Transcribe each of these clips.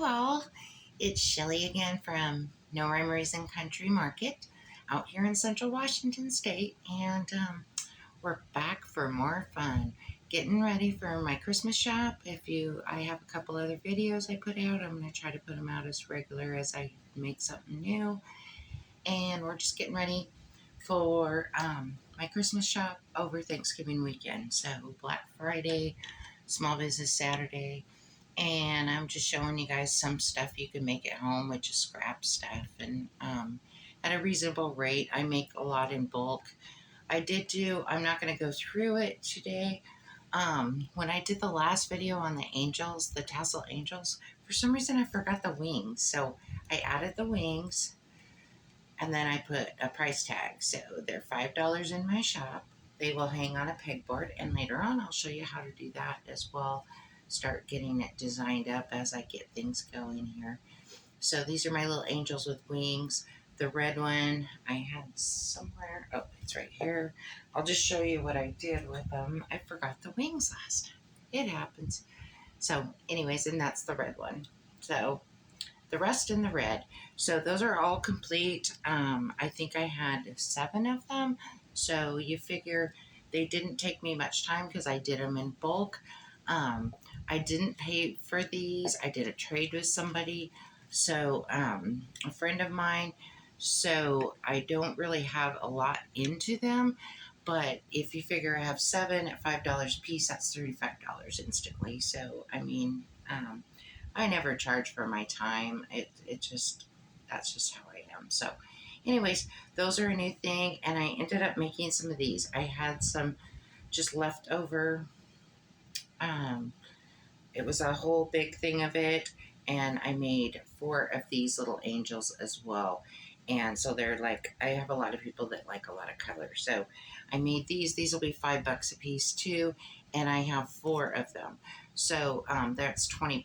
all. It's Shelly again from No Rhyme Reason Country Market out here in Central Washington State, and we're back for more fun. Getting ready for my Christmas shop. I have a couple other videos I put out. I'm going to try to put them out as regular as I make something new, and we're just getting ready for my Christmas shop over Thanksgiving weekend. So Black Friday, Small Business Saturday. And I'm just showing you guys some stuff you can make at home, which is scrap stuff, and at a reasonable rate. I make a lot in bulk. I'm not going to go through it today. When I did the last video on the angels, the tassel angels, for some reason I forgot the wings. So I added the wings, and then I put a price tag. So they're $5 in my shop. They will hang on a pegboard, and later on I'll show you how to do that as well. Start getting it designed up as I get things going here. So these are my little angels with wings. The red one I had somewhere. Oh, it's right here. I'll just show you what I did with them. I forgot the wings last time. It happens. So anyways, and that's the red one. So the rest in the red. So those are all complete. I think I had 7 of them. So you figure they didn't take me much time because I did them in bulk. I didn't pay for these. I did a trade with somebody, so a friend of mine. So I don't really have a lot into them, but if you figure I have 7 at $5 a piece, that's $35 instantly. So I mean, I never charge for my time. That's just how I am. So, anyways, those are a new thing, and I ended up making some of these. I had some just left over. It was a whole big thing of it, and I made 4 of these little angels as well. And so they're like, I have a lot of people that like a lot of color. So I made these. These will be $5 a piece too, and I have 4 of them. So that's $20,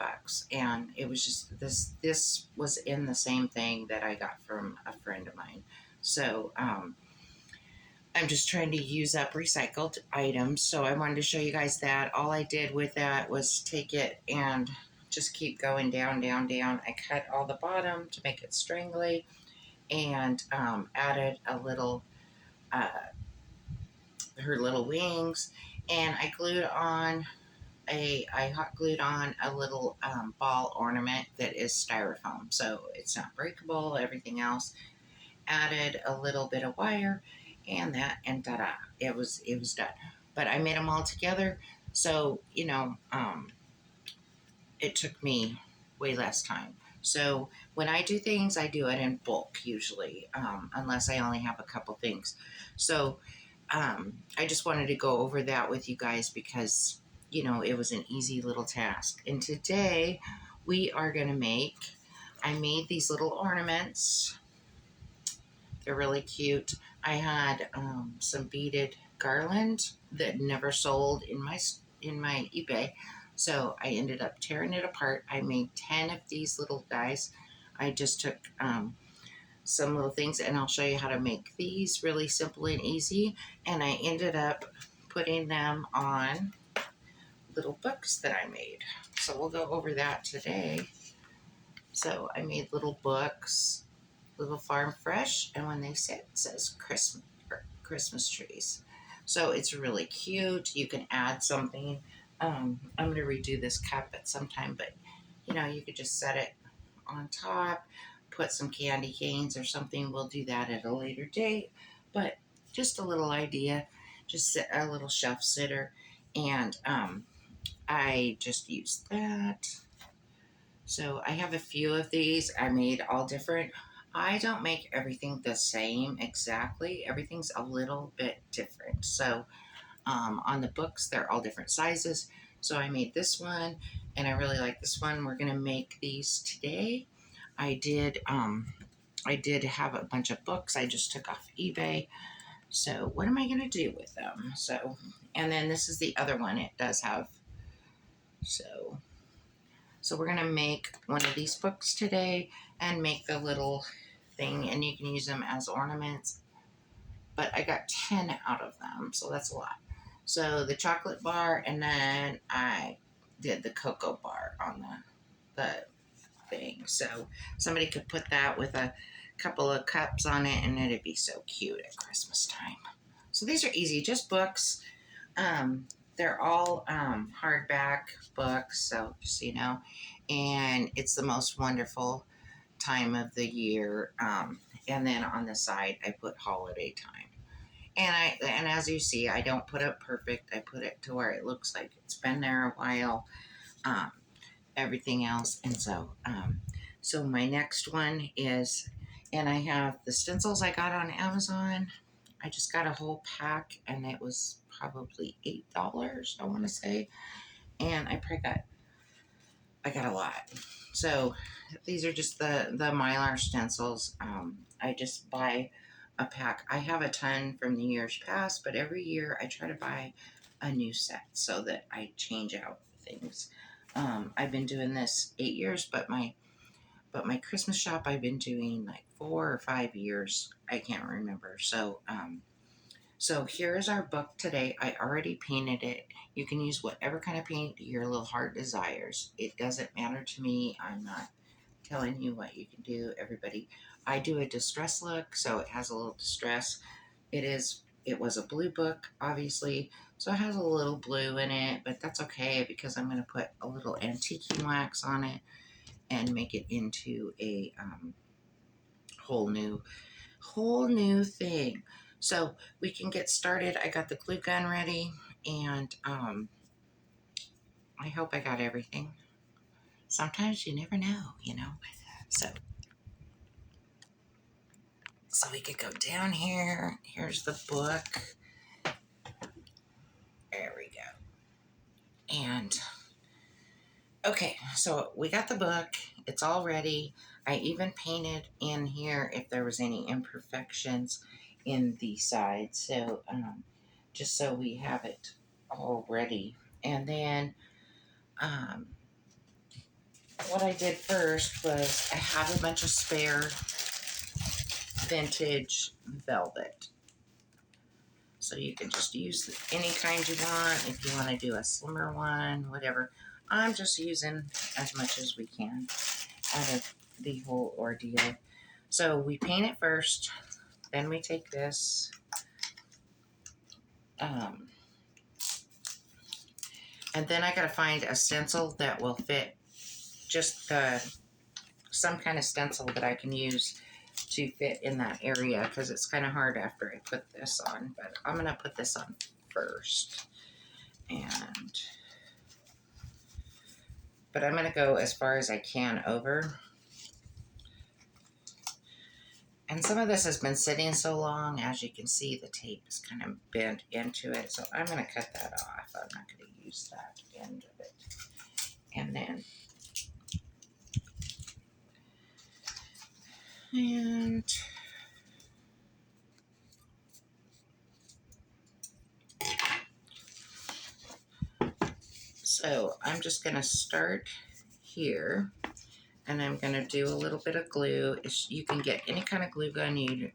and it was just this. This was in the same thing that I got from a friend of mine. So I'm just trying to use up recycled items. So I wanted to show you guys that. All I did with that was take it and just keep going down, down, down. I cut all the bottom to make it strangly, and added a little, her little wings, and I hot glued on a little ball ornament that is styrofoam. So it's not breakable, everything else. Added a little bit of wire, and ta-da, it was done. But I made them all together, so it took me way less time. So when I do things, I do it in bulk usually, unless I only have a couple things. So I just wanted to go over that with you guys because it was an easy little task. And today we are going to I made these little ornaments. They're really cute. I had some beaded garland that never sold in my eBay, so I ended up tearing it apart. I made 10 of these little guys. I just took some little things, and I'll show you how to make these really simple and easy. And I ended up putting them on little books that I made. So we'll go over that today. So I made little books. Little Farm Fresh, and when they sit, it says Christmas trees. So it's really cute. You can add something. I'm going to redo this cup at some time, but you could just set it on top, put some candy canes or something. We'll do that at a later date, but just a little idea, just a little shelf sitter, and I just used that. So I have a few of these. I made all different. I don't make everything the same exactly. Everything's a little bit different. So on the books, they're all different sizes. So I made this one, and I really like this one. We're going to make these today. I did have a bunch of books I just took off eBay. So what am I going to do with them? So, and then this is the other one. It does have, so we're going to make one of these books today and make the little thing, and you can use them as ornaments. But I got 10 out of them, so that's a lot. So the chocolate bar, and then I did the cocoa bar on the thing. So somebody could put that with a couple of cups on it, and it'd be so cute at Christmas time. So these are easy, just books. They're all hardback books, so just so you know. And it's the most wonderful time of the year. And then on the side, I put holiday time. And as you see, I don't put it perfect. I put it to where it looks like it's been there a while. Um, Everything else, and so my next one is, and I have the stencils I got on Amazon. I just got a whole pack, and it was probably $8, I want to say, and I got a lot. So these are just the Mylar stencils. I just buy a pack. I have a ton from the years past, but every year I try to buy a new set so that I change out things. I've been doing this 8 years, but my Christmas shop I've been doing like 4 or 5 years. I can't remember. So here is our book today. I already painted it. You can use whatever kind of paint your little heart desires. It doesn't matter to me. I'm not telling you what you can do. Everybody, I do a distress look, so it has a little distress. It was a blue book, obviously, so it has a little blue in it, but that's okay because I'm going to put a little antiquing wax on it and make it into a whole new thing. So we can get started. I got the glue gun ready, and I hope I got everything. Sometimes you never know. So we could go down here. Here's the book. There we go. And okay, so we got the book. It's all ready. I even painted in here if there was any imperfections in the side. So just so we have it all ready. And then what I did first was I have a bunch of spare vintage velvet. So you can just use any kind you want. If you want to do a slimmer one, whatever. I'm just using as much as we can out of the whole ordeal. So we paint it first, then we take this. And then I gotta find a stencil that will fit just some kind of stencil that I can use to fit in that area because it's kind of hard after I put this on, but I'm gonna put this on first. But I'm gonna go as far as I can over. And some of this has been sitting so long, as you can see, the tape is kind of bent into it. So I'm gonna cut that off. I'm not gonna use that end of it. And then, so I'm just gonna start here, and I'm gonna do a little bit of glue. You can get any kind of glue gun you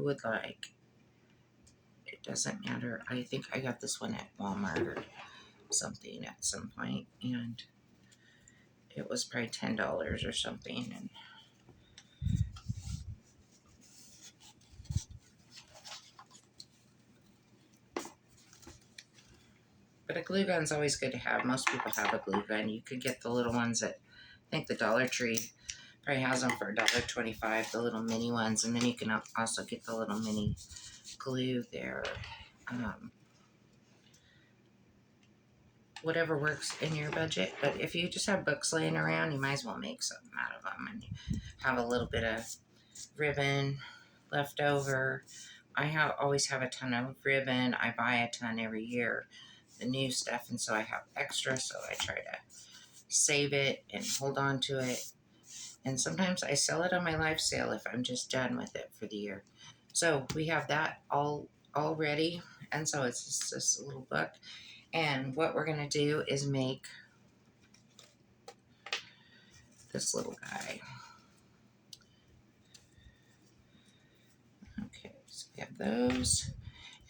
would like. It doesn't matter. I think I got this one at Walmart or something at some point, and it was probably $10 or something. And but a glue gun's always good to have. Most people have a glue gun. You could get the little ones at, I think the Dollar Tree probably has them for $1.25, the little mini ones. And then you can also get the little mini glue there. Whatever works in your budget. But if you just have books laying around, you might as well make something out of them. And you have a little bit of ribbon left over. Always have a ton of ribbon. I buy a ton every year, the new stuff, and so I have extra, so I try to save it and hold on to it. And sometimes I sell it on my live sale if I'm just done with it for the year. So we have that all ready, and so it's just this little book. And what we're going to do is make this little guy. Okay, so we have those,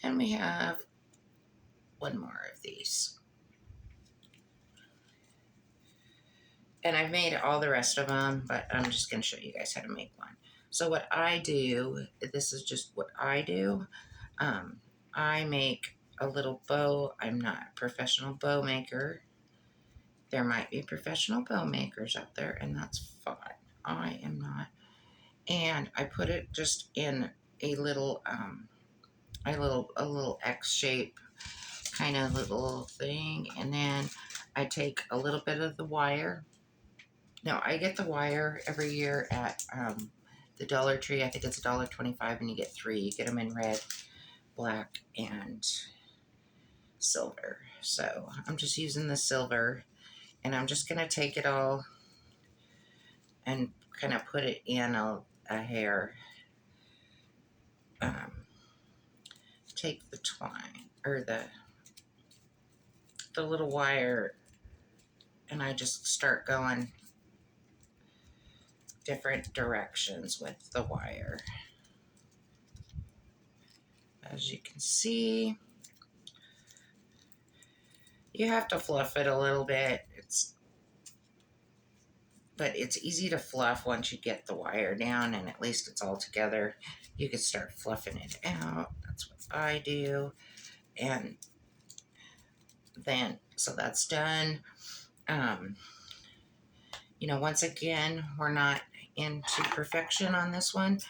and we have one more of these. And I've made all the rest of them, but I'm just going to show you guys how to make one. So what I do, this is just what I do. I make a little bow. I'm not a professional bow maker. There might be professional bow makers out there, and that's fine. I am not. And I put it just in a little, a little X shape kind of little thing, and then I take a little bit of the wire. Now I get the wire every year at the Dollar Tree. I think it's $1.25, and you get 3. You get them in red, black, and silver. So I'm just using the silver, and I'm just gonna take it all and kind of put it in a hair. Take the twine or the little wire, and I just start going different directions with the wire. As you can see, you have to fluff it a little bit. But it's easy to fluff once you get the wire down and at least it's all together. You can start fluffing it out. That's what I do. And then, so that's done. You know, once again, we're not into perfection on this one.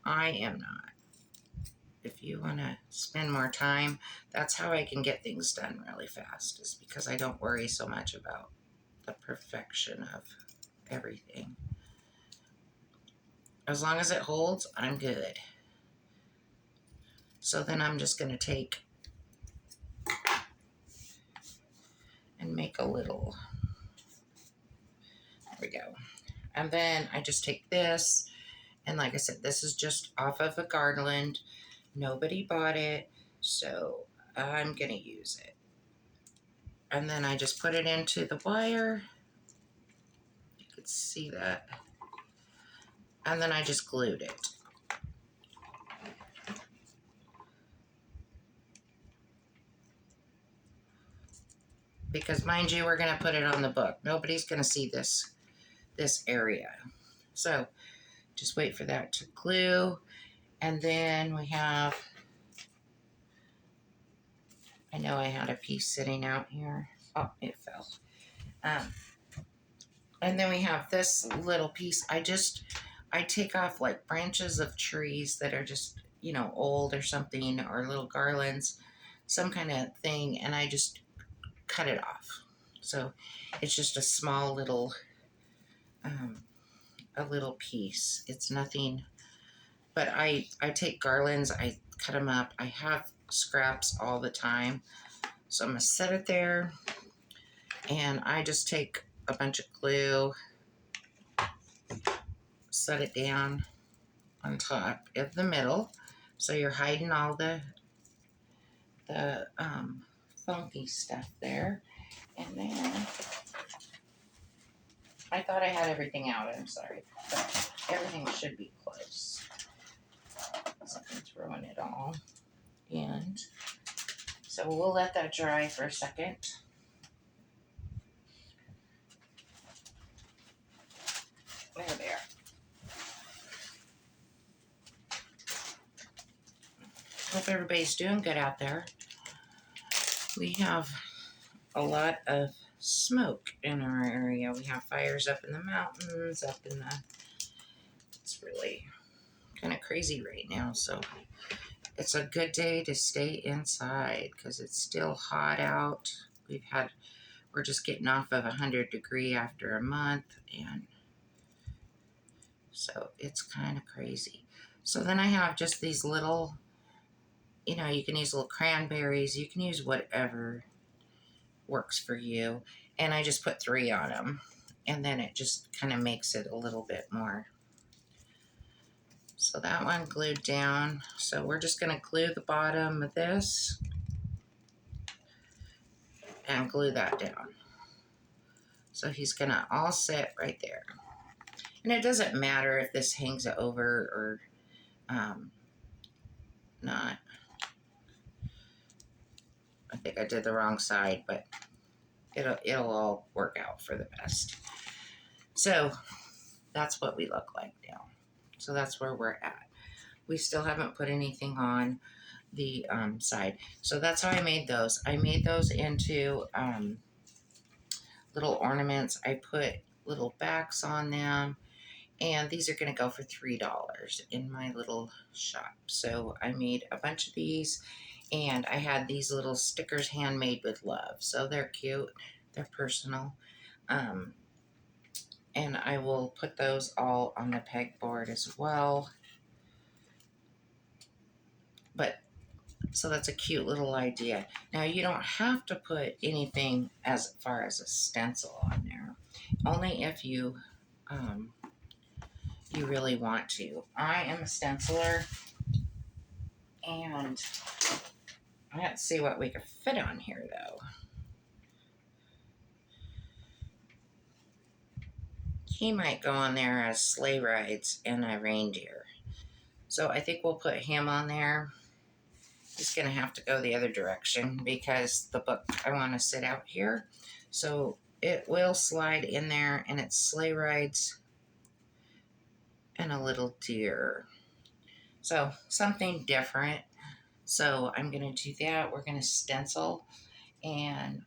I am not. If you want to spend more time, that's how I can get things done really fast, is because I don't worry so much about the perfection of everything. As long as it holds, I'm good. So then I'm just going to take and make a little, there we go. And then I just take this, and like I said, this is just off of a garland. Nobody bought it, so I'm going to use it. And then I just put it into the wire. You could see that. And then I just glued it. Because mind you, we're going to put it on the book. Nobody's going to see this area. So just wait for that to glue. And then we have, I know I had a piece sitting out here. Oh, it fell. And then we have this little piece. I take off like branches of trees that are just, you know, old or something, or little garlands, some kind of thing, and I just cut it off. So it's just a small little, a little piece. It's nothing, but I take garlands, I cut them up. I have scraps all the time. So I'm going to set it there, and I just take a bunch of glue, set it down on top of the middle, so you're hiding all the funky stuff there. And then I thought I had everything out. I'm sorry, but everything should be close. So I'm throwing it all in. So we'll let that dry for a second. There. Hope everybody's doing good out there. We have a lot of smoke in our area. We have fires up in the mountains, it's really kind of crazy right now. So it's a good day to stay inside because it's still hot out. We're just getting off of 100-degree after a month, and so it's kind of crazy. So then I have just these little, you know, you can use little cranberries. You can use whatever works for you. And I just put 3 on them. And then it just kind of makes it a little bit more. So that one glued down. So we're just going to glue the bottom of this and glue that down. So he's going to all sit right there. And it doesn't matter if this hangs over or not. I think I did the wrong side, but it'll all work out for the best. So that's what we look like now. So that's where we're at. We still haven't put anything on the side. So that's how I made those. I made those into little ornaments. I put little backs on them. And these are going to go for $3 in my little shop. So I made a bunch of these, and I had these little stickers handmade with love. So they're cute, they're personal. And I will put those all on the pegboard as well. But so that's a cute little idea. Now you don't have to put anything as far as a stencil on there, only if you you really want to. I am a stenciler, and let's see what we could fit on here though. He might go on there as sleigh rides and a reindeer. So I think we'll put him on there. He's going to have to go the other direction because the book, I want to sit out here. So it will slide in there, and it's sleigh rides and a little deer. So something different. So I'm going to do that. We're going to stencil, and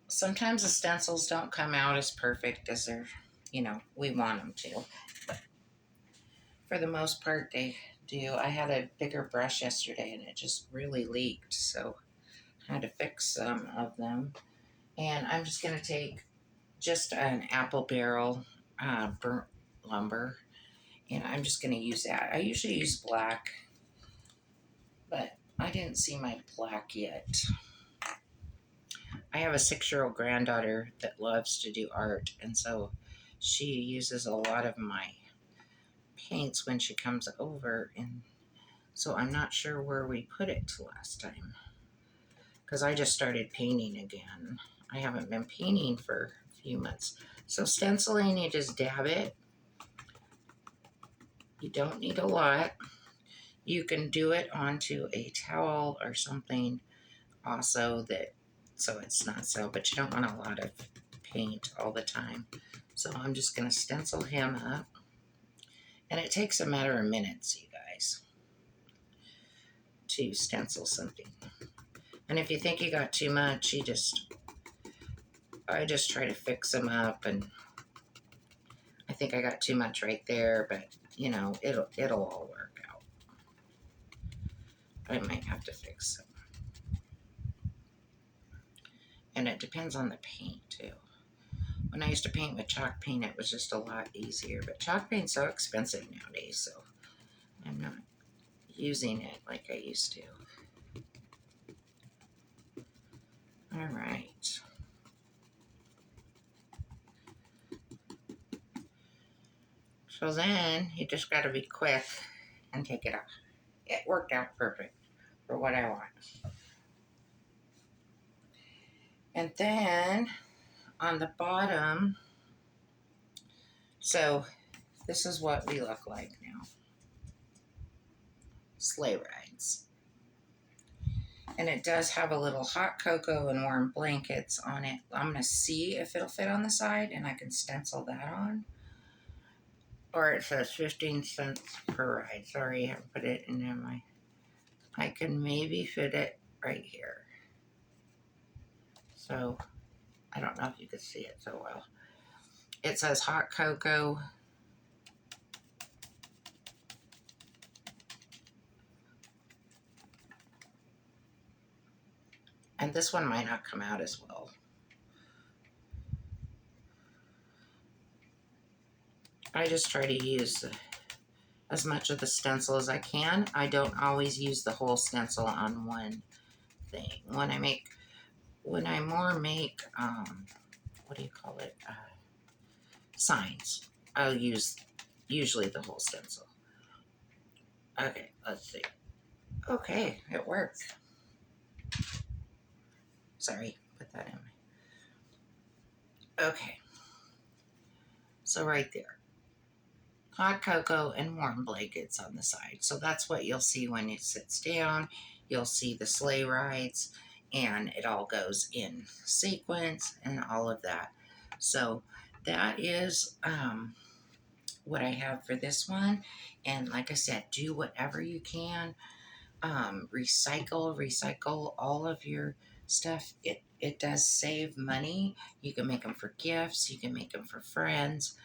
sometimes the stencils don't come out as perfect as they're, we want them to. But for the most part, they do. I had a bigger brush yesterday, and it just really leaked. So I had to fix some of them. And I'm just going to take just an apple barrel burnt lumber, and I'm just going to use that. I usually use black, but I didn't see my black yet. I have a 6-year-old granddaughter that loves to do art, and so she uses a lot of my paints when she comes over, and so I'm not sure where we put it last time because I just started painting again. I haven't been painting for a few months. So stenciling, you just dab it. You don't need a lot. You can do it onto a towel or something also, so it's not so, but you don't want a lot of paint all the time. So I'm just going to stencil him up. And it takes a matter of minutes, you guys, to stencil something. And if you think you got too much, I just try to fix them up, and I think I got too much right there, but it'll all work out. I might have to fix them. And it depends on the paint too. When I used to paint with chalk paint, it was just a lot easier, but chalk paint's so expensive nowadays, so I'm not using it like I used to. All right. So then you just got to be quick and take it off. It worked out perfect for what I want. And then on the bottom, so this is what we look like now. Sleigh rides. And it does have a little hot cocoa and warm blankets on it. I'm going to see if it'll fit on the side, and I can stencil that on. Or it says 15 cents per ride. Sorry, I haven't put it in there. I can maybe fit it right here. So I don't know if you can see it so well. It says hot cocoa. And this one might not come out as well. I just try to use as much of the stencil as I can. I don't always use the whole stencil on one thing. When I more make, what do you call it? Signs. I'll use usually the whole stencil. Okay, let's see. Okay, it worked. Sorry, put that in. Okay. So right there. Hot cocoa and warm blankets on the side. So that's what you'll see when it sits down. You'll see the sleigh rides, and it all goes in sequence and all of that. So that is what I have for this one. And like I said, do whatever you can. Recycle all of your stuff. It does save money. You can make them for gifts. You can make them for friends.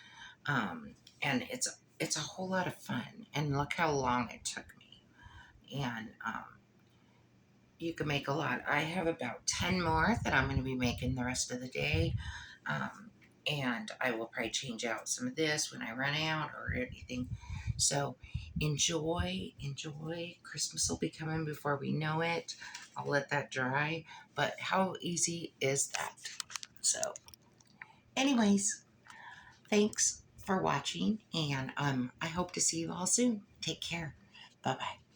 And it's a whole lot of fun. And look how long it took me. And you can make a lot. I have about 10 more that I'm going to be making the rest of the day. Um, and I will probably change out some of this when I run out or anything. So enjoy. Christmas will be coming before we know it. I'll let that dry. But how easy is that? So, anyways, thanks for watching, and I hope to see you all soon. Take care. Bye bye.